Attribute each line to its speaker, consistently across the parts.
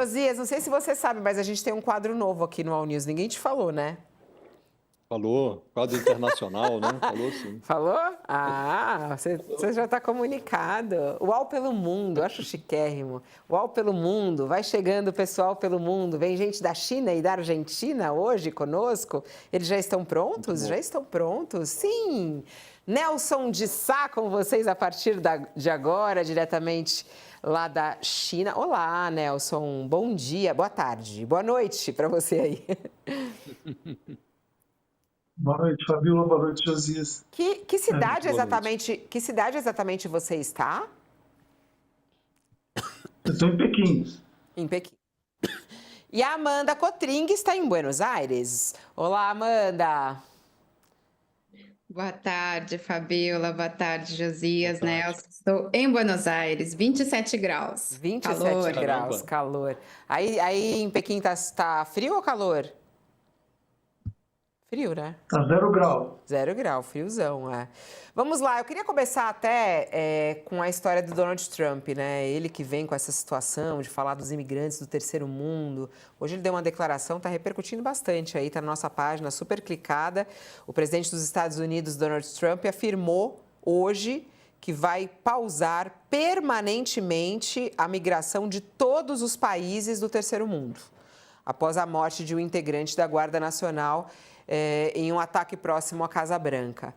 Speaker 1: Josias, não sei se você sabe, mas a gente tem um quadro novo aqui no All News. Ninguém te falou, né?
Speaker 2: Falou, quadro internacional, né? Falou sim.
Speaker 1: Falou? Ah, você já está comunicado. UOL pelo Mundo, acho chiquérrimo. UOL pelo Mundo, vai chegando o pessoal pelo mundo. Vem gente da China e da Argentina hoje conosco. Eles já estão prontos? Já estão prontos? Sim! Nelson de Sá com vocês a partir de agora, diretamente lá da China. Olá, Nelson. Bom dia, boa tarde, boa noite para você aí.
Speaker 3: Boa noite, Fabíola. Boa noite, Josias.
Speaker 1: Que cidade
Speaker 2: Boa noite.
Speaker 1: que cidade exatamente você está?
Speaker 3: Eu estou em Pequim.
Speaker 1: Em Pequim. E a Amanda Cotring está em Buenos Aires. Olá, Amanda.
Speaker 4: Boa tarde, Fabíola. Boa tarde, Josias,
Speaker 2: Boa tarde.
Speaker 4: Nelson. Estou em Buenos Aires, 27 graus.
Speaker 1: 27
Speaker 4: Calor.
Speaker 1: graus,
Speaker 2: Caramba.
Speaker 1: calor. Aí em Pequim tá frio ou calor? Frio, né?
Speaker 3: Está 0 grau.
Speaker 1: 0 grau, friozão, é. Vamos lá, eu queria começar até com a história do Donald Trump, né? Ele que vem com essa situação de falar dos imigrantes do terceiro mundo. Hoje ele deu uma declaração, está repercutindo bastante aí, está na nossa página, super clicada. O presidente dos Estados Unidos, Donald Trump, afirmou hoje que vai pausar permanentemente a migração de todos os países do terceiro mundo, após a morte de um integrante da Guarda Nacional em um ataque próximo à Casa Branca.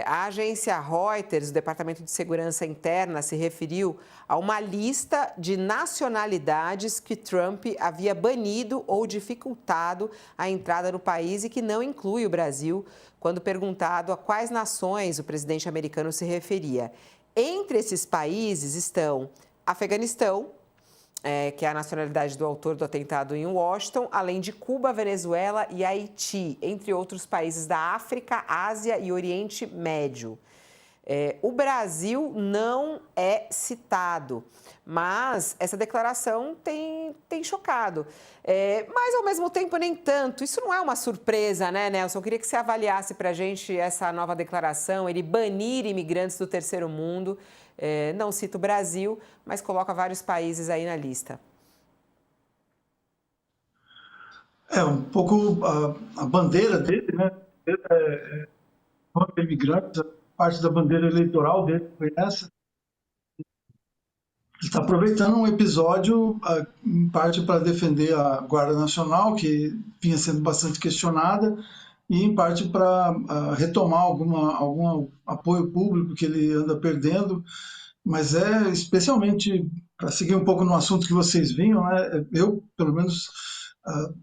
Speaker 1: A agência Reuters, o Departamento de Segurança Interna, se referiu a uma lista de nacionalidades que Trump havia banido ou dificultado a entrada no país e que não inclui o Brasil, quando perguntado a quais nações o presidente americano se referia. Entre esses países estão Afeganistão, que é a nacionalidade do autor do atentado em Washington, além de Cuba, Venezuela e Haiti, entre outros países da África, Ásia e Oriente Médio. O Brasil não é citado, mas essa declaração tem chocado. Mas, ao mesmo tempo, nem tanto. Isso não é uma surpresa, né, Nelson? Eu queria que você avaliasse para a gente essa nova declaração, ele banir imigrantes do terceiro mundo. Não cita o Brasil, mas coloca vários países aí na lista.
Speaker 3: Um pouco a bandeira dele, né? Contra imigrantes, parte da bandeira eleitoral dele foi essa. Ele está aproveitando um episódio, em parte, para defender a Guarda Nacional, que vinha sendo bastante questionada, e em parte para retomar algum apoio público que ele anda perdendo. Mas especialmente, para seguir um pouco no assunto que vocês vinham, né, eu, pelo menos,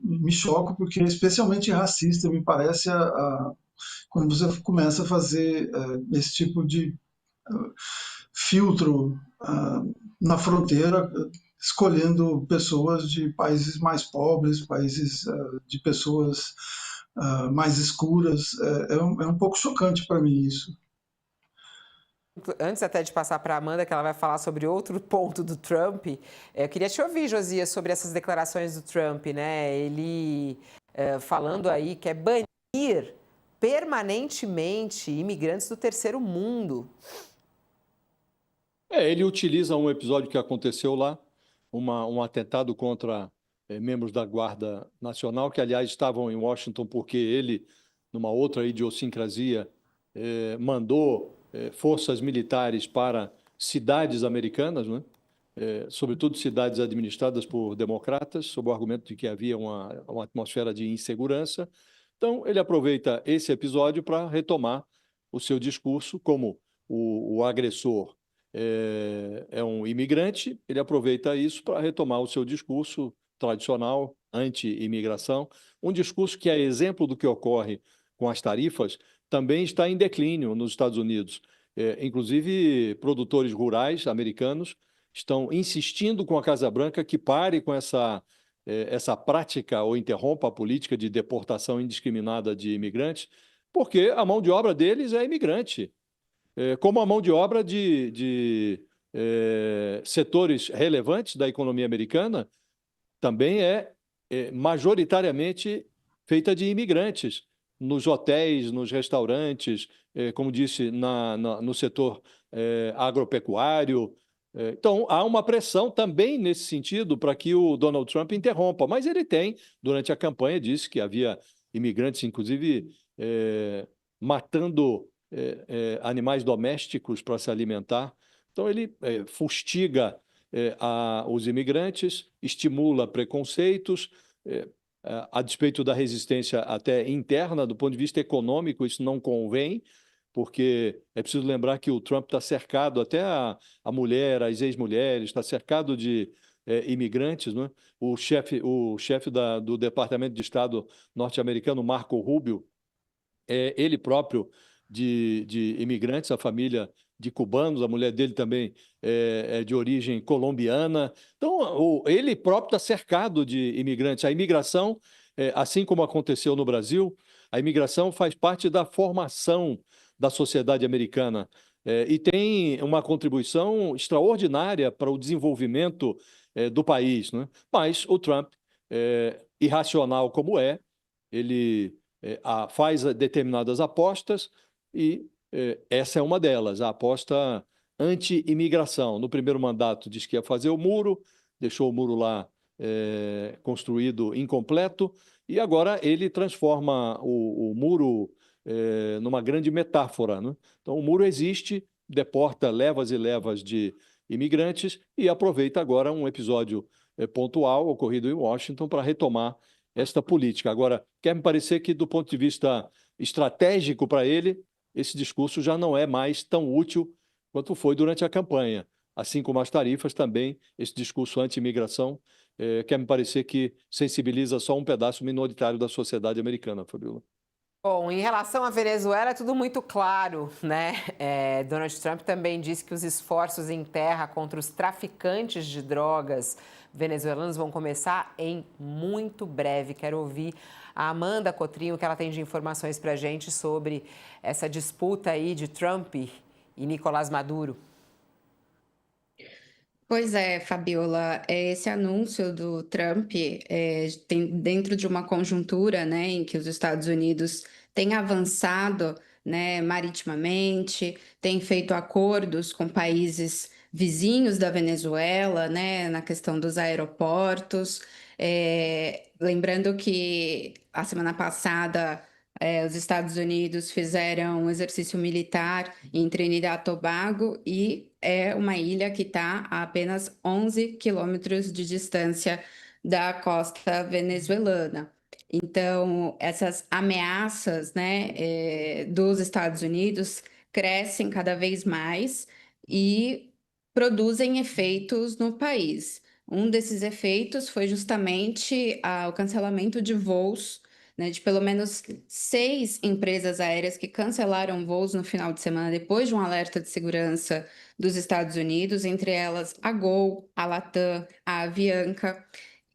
Speaker 3: me choco, porque é especialmente racista, me parece, quando você começa a fazer esse tipo de filtro na fronteira, escolhendo pessoas de países mais pobres, países de pessoas mais escuras. É um pouco chocante para mim isso.
Speaker 1: Antes até de passar para a Amanda, que ela vai falar sobre outro ponto do Trump, eu queria te ouvir, Josias, sobre essas declarações do Trump, né? Ele falando aí que é banir permanentemente imigrantes do terceiro mundo.
Speaker 2: Ele utiliza um episódio que aconteceu lá, um atentado contra membros da Guarda Nacional, que, aliás, estavam em Washington porque ele, numa outra idiosincrasia, mandou forças militares para cidades americanas, né? Sobretudo cidades administradas por democratas, sob o argumento de que havia uma atmosfera de insegurança. Então, ele aproveita esse episódio para retomar o seu discurso como o agressor é um imigrante, ele aproveita isso para retomar o seu discurso tradicional anti-imigração, um discurso que é exemplo do que ocorre com as tarifas, também está em declínio nos Estados Unidos. Inclusive, produtores rurais americanos estão insistindo com a Casa Branca que pare com essa prática ou interrompa a política de deportação indiscriminada de imigrantes, porque a mão de obra deles é imigrante. Como a mão de obra de setores relevantes da economia americana também é majoritariamente feita de imigrantes, nos hotéis, nos restaurantes, como disse, no setor agropecuário, Então, há uma pressão também nesse sentido para que o Donald Trump interrompa, mas ele tem, durante a campanha, disse que havia imigrantes, inclusive, matando animais domésticos para se alimentar. Então, ele fustiga os imigrantes, estimula preconceitos, a despeito da resistência até interna, do ponto de vista econômico, isso não convém, porque é preciso lembrar que o Trump está cercado, até a mulher, as ex-mulheres, está cercado de imigrantes, né? O chefe do Departamento de Estado norte-americano, Marco Rubio, ele próprio de imigrantes, a família de cubanos, a mulher dele também é de origem colombiana. Então, ele próprio está cercado de imigrantes. A imigração, assim como aconteceu no Brasil, a imigração faz parte da formação da sociedade americana e tem uma contribuição extraordinária para o desenvolvimento do país, né? Mas o Trump, irracional como ele faz determinadas apostas e essa é uma delas, a aposta anti-imigração. No primeiro mandato diz que ia fazer o muro, deixou o muro lá construído incompleto e agora ele transforma o muro numa grande metáfora, né? Então o muro existe, deporta levas e levas de imigrantes e aproveita agora um episódio pontual ocorrido em Washington para retomar esta política. Agora, quer me parecer que, do ponto de vista estratégico para ele, esse discurso já não é mais tão útil quanto foi durante a campanha. Assim como as tarifas também, esse discurso anti-imigração quer me parecer que sensibiliza só um pedaço minoritário da sociedade americana, Fabiola.
Speaker 1: Bom, em relação à Venezuela, é tudo muito claro, né? Donald Trump também disse que os esforços em terra contra os traficantes de drogas venezuelanos vão começar em muito breve. Quero ouvir a Amanda Cotrinho, que ela tem de informações para a gente sobre essa disputa aí de Trump e Nicolás Maduro.
Speaker 4: Pois é, Fabiola, esse anúncio do Trump tem dentro de uma conjuntura, né, em que os Estados Unidos têm avançado, né, maritimamente, têm feito acordos com países vizinhos da Venezuela, né, na questão dos aeroportos. Lembrando que a semana passada os Estados Unidos fizeram um exercício militar em Trinidad e Tobago e é uma ilha que está a apenas 11 quilômetros de distância da costa venezuelana. Então, essas ameaças, né, dos Estados Unidos crescem cada vez mais e produzem efeitos no país. Um desses efeitos foi justamente o cancelamento de voos, né, de pelo menos 6 empresas aéreas que cancelaram voos no final de semana depois de um alerta de segurança dos Estados Unidos, entre elas a Gol, a Latam, a Avianca.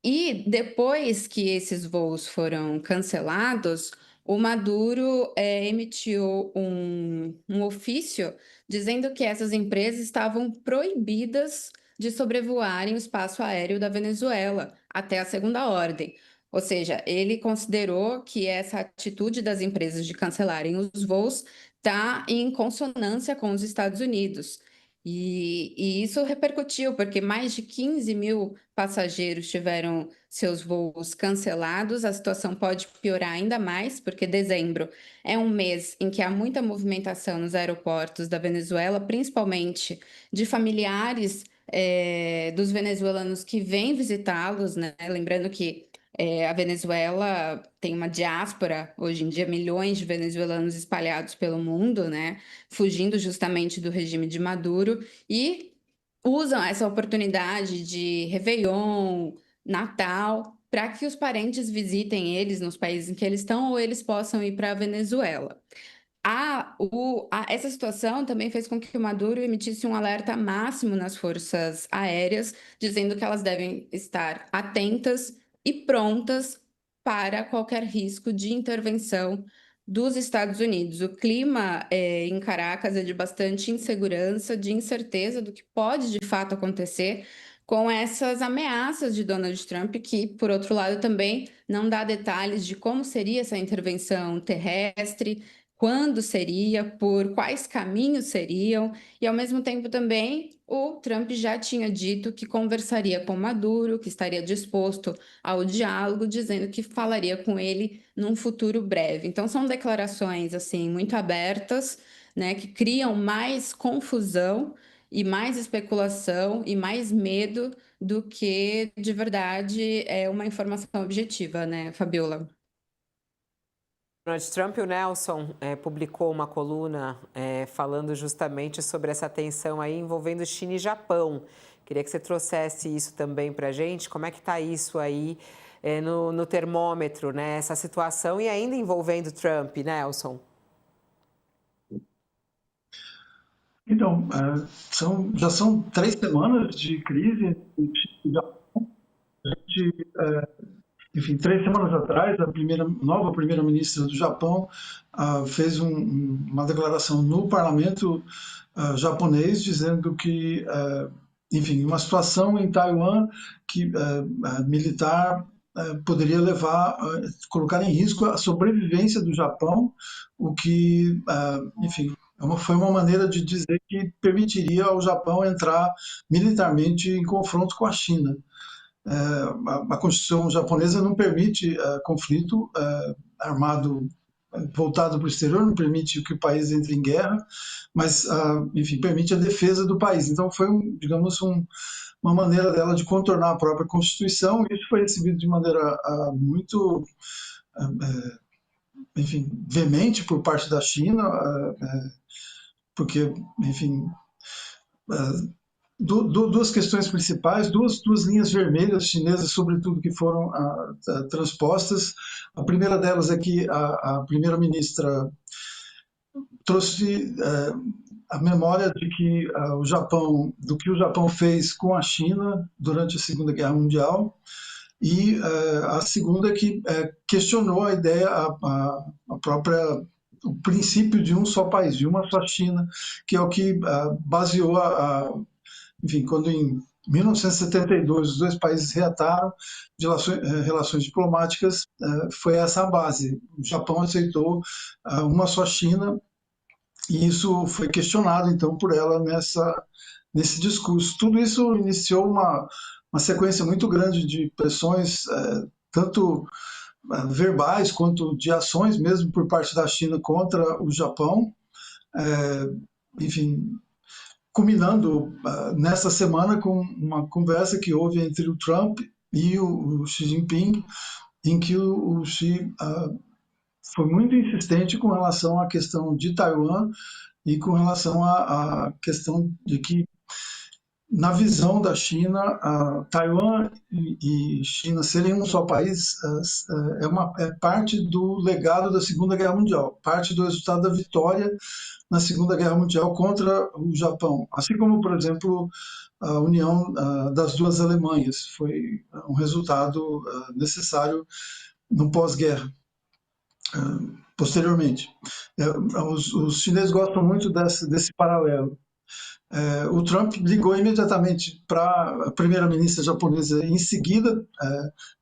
Speaker 4: E depois que esses voos foram cancelados, o Maduro emitiu um ofício dizendo que essas empresas estavam proibidas de sobrevoarem o espaço aéreo da Venezuela até a segunda ordem. Ou seja, ele considerou que essa atitude das empresas de cancelarem os voos está em consonância com os Estados Unidos. E isso repercutiu, porque mais de 15 mil passageiros tiveram seus voos cancelados. A situação pode piorar ainda mais, porque dezembro é um mês em que há muita movimentação nos aeroportos da Venezuela, principalmente de familiares dos venezuelanos que vêm visitá-los, né? Lembrando que a Venezuela tem uma diáspora, hoje em dia, milhões de venezuelanos espalhados pelo mundo, né? Fugindo justamente do regime de Maduro e usam essa oportunidade de Réveillon, Natal, para que os parentes visitem eles nos países em que eles estão ou eles possam ir para a Venezuela. Essa situação também fez com que o Maduro emitisse um alerta máximo nas forças aéreas, dizendo que elas devem estar atentas e prontas para qualquer risco de intervenção dos Estados Unidos. O clima em Caracas é de bastante insegurança, de incerteza do que pode de fato acontecer com essas ameaças de Donald Trump, que, por outro lado, também não dá detalhes de como seria essa intervenção terrestre, quando seria, por quais caminhos seriam, e ao mesmo tempo também o Trump já tinha dito que conversaria com Maduro, que estaria disposto ao diálogo, dizendo que falaria com ele num futuro breve. Então são declarações assim muito abertas, né, que criam mais confusão e mais especulação e mais medo do que de verdade é uma informação objetiva, né, Fabiola?
Speaker 1: Donald Trump, o Nelson, publicou uma coluna falando justamente sobre essa tensão aí envolvendo China e Japão. Queria que você trouxesse isso também para a gente. Como é que está isso aí no termômetro, né? Essa situação e ainda envolvendo Trump, Nelson?
Speaker 3: Então, já são 3 semanas de crise entre China e Japão. A gente, enfim, 3 semanas atrás, a nova primeira-ministra do Japão fez uma declaração no parlamento japonês dizendo que, enfim, uma situação em Taiwan que militar poderia colocar em risco a sobrevivência do Japão, o que, enfim, foi uma maneira de dizer que permitiria ao Japão entrar militarmente em confronto com a China. A Constituição japonesa não permite conflito armado voltado para o exterior, não permite que o país entre em guerra, mas, enfim, permite a defesa do país. Então, foi, digamos, uma maneira dela de contornar a própria Constituição, e isso foi recebido de maneira muito, enfim, veemente por parte da China, porque, enfim, duas questões principais, duas linhas vermelhas chinesas, sobretudo, que foram transpostas. A primeira delas é que a primeira-ministra trouxe a memória de que do que o Japão fez com a China durante a Segunda Guerra Mundial, e a segunda é que questionou a ideia, o princípio de um só país, de uma só China, que é o que baseou enfim, quando em 1972 os dois países reataram de relações diplomáticas, foi essa a base. O Japão aceitou uma só China, e isso foi questionado então por ela nesse discurso. Tudo isso iniciou uma sequência muito grande de pressões, tanto verbais quanto de ações mesmo por parte da China contra o Japão. Enfim, culminando nessa semana com uma conversa que houve entre o Trump e o Xi Jinping, em que o Xi foi muito insistente com relação à questão de Taiwan e com relação à questão de que, na visão da China, Taiwan e China serem um só país é parte do legado da Segunda Guerra Mundial, parte do resultado da vitória na Segunda Guerra Mundial contra o Japão. Assim como, por exemplo, a união das duas Alemanhas foi um resultado necessário no pós-guerra. Posteriormente, os chineses gostam muito desse paralelo. O Trump ligou imediatamente para a primeira-ministra japonesa em seguida,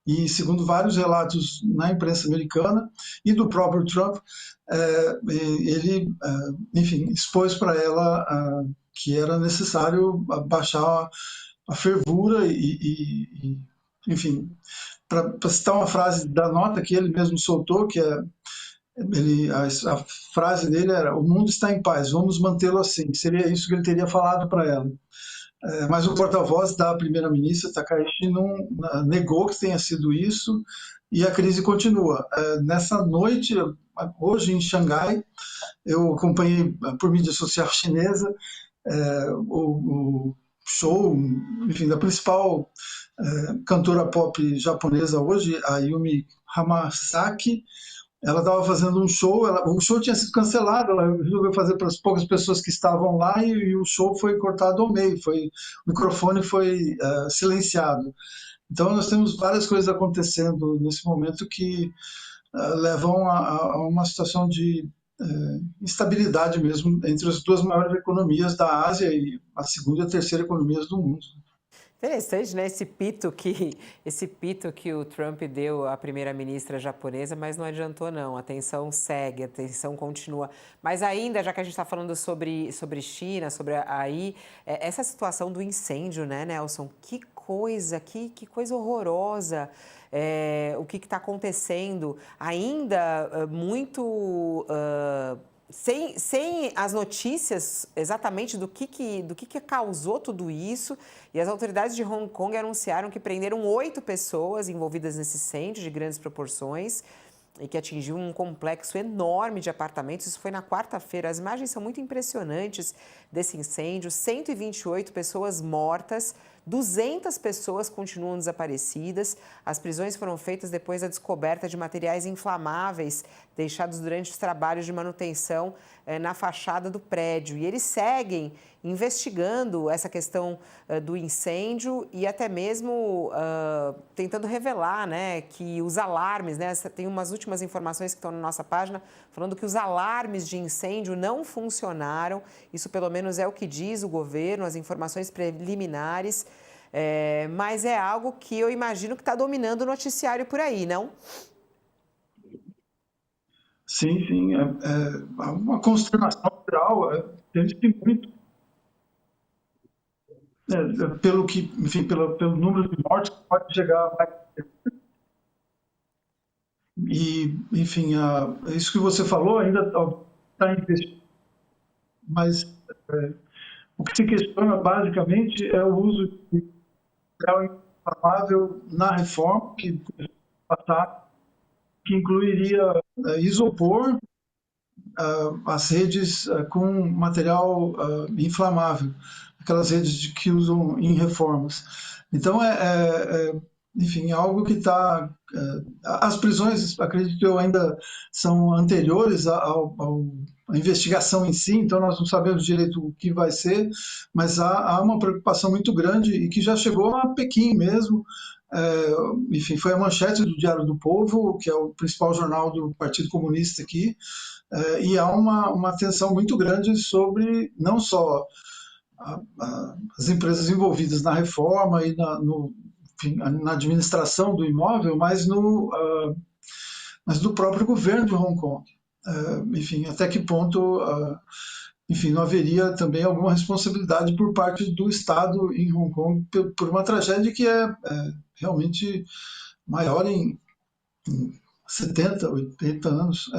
Speaker 3: e segundo vários relatos na imprensa americana e do próprio Trump, ele, enfim, expôs para ela que era necessário baixar a fervura e enfim, para citar uma frase da nota que ele mesmo soltou, que a frase dele era: "O mundo está em paz, vamos mantê-lo assim". Seria isso que ele teria falado para ela. Mas o porta-voz da primeira-ministra, Takaichi, negou que tenha sido isso, e a crise continua. Nessa noite, hoje em Xangai, eu acompanhei por mídia social chinesa o show, enfim, da principal cantora pop japonesa hoje, a Yumi Hamasaki. Ela estava fazendo um show, o show tinha sido cancelado, ela resolveu fazer para as poucas pessoas que estavam lá, e o show foi cortado ao meio, o microfone foi silenciado. Então nós temos várias coisas acontecendo nesse momento que levam a uma situação de instabilidade mesmo entre as duas maiores economias da Ásia e a segunda e a terceira economias do mundo.
Speaker 1: Interessante, né? Esse pito que o Trump deu à primeira-ministra japonesa, mas não adiantou, não. A tensão segue, a tensão continua. Mas ainda, já que a gente está falando sobre China, essa situação do incêndio, né, Nelson? Que coisa horrorosa. O que está acontecendo? Ainda muito. Sem as notícias exatamente do que causou tudo isso, e as autoridades de Hong Kong anunciaram que prenderam 8 pessoas envolvidas nesse incêndio de grandes proporções e que atingiu um complexo enorme de apartamentos. Isso foi na quarta-feira. As imagens são muito impressionantes desse incêndio. 128 pessoas mortas, 200 pessoas continuam desaparecidas. As prisões foram feitas depois da descoberta de materiais inflamáveis deixados durante os trabalhos de manutenção na fachada do prédio. E eles seguem investigando essa questão do incêndio e até mesmo tentando revelar, né, que os alarmes, né, tem umas últimas informações que estão na nossa página, falando que os alarmes de incêndio não funcionaram. Isso pelo menos é o que diz o governo, as informações preliminares. Mas é algo que eu imagino que está dominando o noticiário por aí, não?
Speaker 3: Sim. Uma consternação geral, teve muito. Pelo que, enfim, pelo número de mortes que pode chegar a mais. E, enfim, isso que você falou ainda está em questão, mas o que se questiona basicamente é o uso de material inflamável na reforma que passar, que incluiria isopor, as redes com material inflamável, aquelas redes que usam em reformas. Então, enfim, algo que está. As prisões, acredito eu, ainda são anteriores à investigação em si, então nós não sabemos direito o que vai ser, mas há uma preocupação muito grande e que já chegou a Pequim mesmo. Enfim, foi a manchete do Diário do Povo, que é o principal jornal do Partido Comunista aqui, e há uma tensão muito grande sobre não só as empresas envolvidas na reforma e na administração do imóvel, mas no próprio governo de Hong Kong. Enfim, até que ponto, enfim, não haveria também alguma responsabilidade por parte do Estado em Hong Kong por uma tragédia que é realmente maior em 70, 80 anos.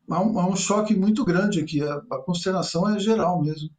Speaker 3: Há um choque muito grande aqui, a consternação é geral mesmo.